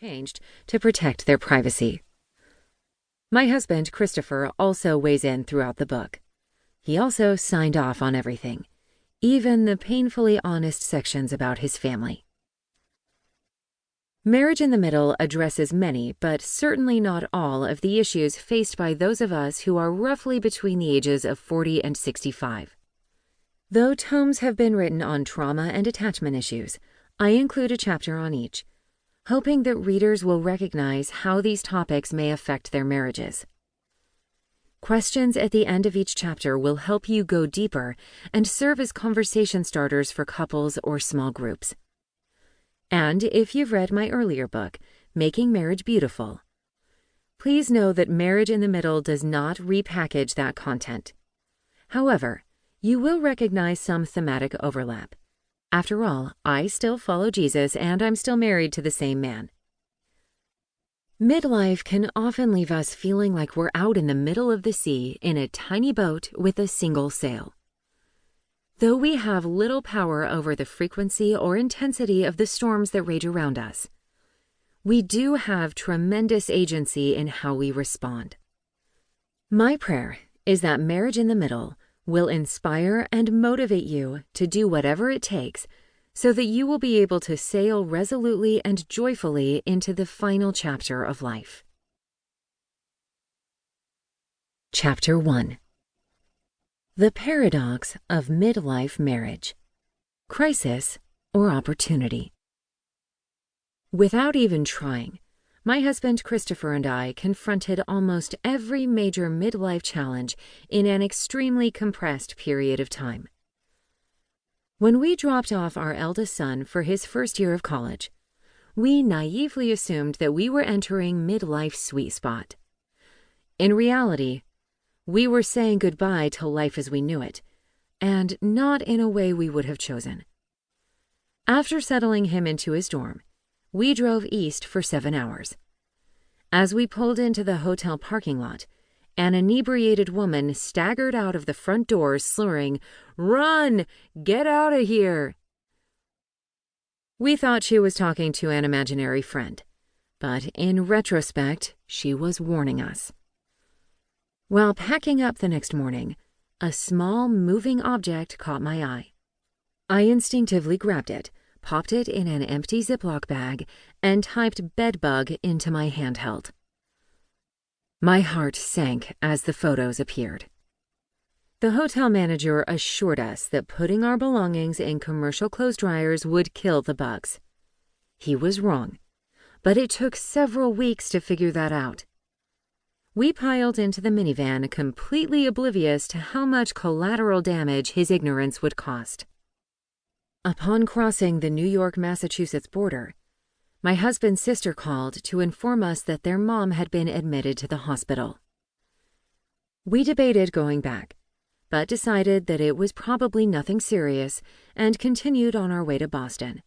changed to protect their privacy. My husband, Christopher, also weighs in throughout the book. He also signed off on everything, even the painfully honest sections about his family. Marriage in the Middle addresses many, but certainly not all, of the issues faced by those of us who are roughly between the ages of 40 and 65. Though tomes have been written on trauma and attachment issues, I include a chapter on each, hoping that readers will recognize how these topics may affect their marriages. Questions at the end of each chapter will help you go deeper and serve as conversation starters for couples or small groups. And if you've read my earlier book, Making Marriage Beautiful, please know that Marriage in the Middle does not repackage that content. However, you will recognize some thematic overlap. After all, I still follow Jesus and I'm still married to the same man. Midlife can often leave us feeling like we're out in the middle of the sea in a tiny boat with a single sail. Though we have little power over the frequency or intensity of the storms that rage around us, we do have tremendous agency in how we respond. My prayer is that Marriage in the Middle will inspire and motivate you to do whatever it takes so that you will be able to sail resolutely and joyfully into the final chapter of life. Chapter 1. The Paradox of Midlife Marriage. Crisis or Opportunity. Without even trying, my husband Christopher and I confronted almost every major midlife challenge in an extremely compressed period of time. When we dropped off our eldest son for his first year of college, we naively assumed that we were entering midlife sweet spot. In reality, we were saying goodbye to life as we knew it, and not in a way we would have chosen. After settling him into his dorm, we drove east for 7 hours. As we pulled into the hotel parking lot, an inebriated woman staggered out of the front door slurring, "Run! Get out of here!" We thought she was talking to an imaginary friend, but in retrospect, she was warning us. While packing up the next morning, a small moving object caught my eye. I instinctively grabbed it, popped it in an empty Ziploc bag, and typed "bedbug" into my handheld. My heart sank as the photos appeared. The hotel manager assured us that putting our belongings in commercial clothes dryers would kill the bugs. He was wrong, but it took several weeks to figure that out. We piled into the minivan completely oblivious to how much collateral damage his ignorance would cost. Upon crossing the New York-Massachusetts border, my husband's sister called to inform us that their mom had been admitted to the hospital. We debated going back, but decided that it was probably nothing serious and continued on our way to Boston.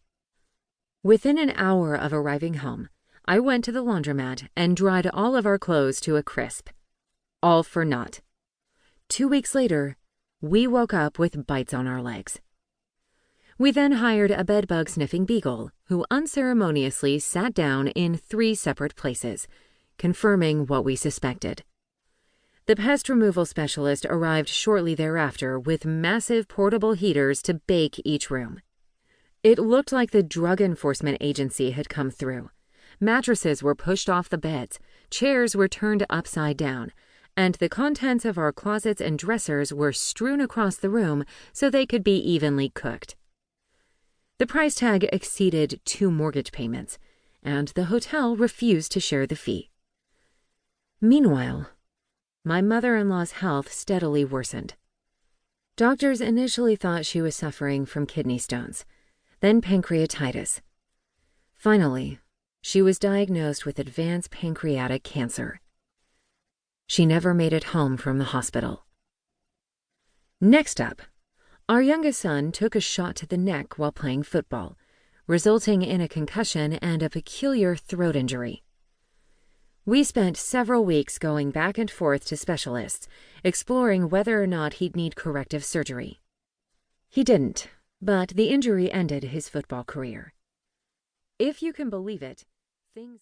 Within an hour of arriving home, I went to the laundromat and dried all of our clothes to a crisp. All for naught. 2 weeks later, we woke up with bites on our legs. We then hired a bedbug-sniffing beagle who unceremoniously sat down in 3 separate places, confirming what we suspected. The pest removal specialist arrived shortly thereafter with massive portable heaters to bake each room. It looked like the Drug Enforcement Agency had come through. Mattresses were pushed off the beds, chairs were turned upside down, and the contents of our closets and dressers were strewn across the room so they could be evenly cooked. The price tag exceeded 2 mortgage payments, and the hotel refused to share the fee. Meanwhile, my mother-in-law's health steadily worsened. Doctors initially thought she was suffering from kidney stones, then pancreatitis. Finally, she was diagnosed with advanced pancreatic cancer. She never made it home from the hospital. Next up, our youngest son took a shot to the neck while playing football, resulting in a concussion and a peculiar throat injury. We spent several weeks going back and forth to specialists, exploring whether or not he'd need corrective surgery. He didn't, but the injury ended his football career. If you can believe it, things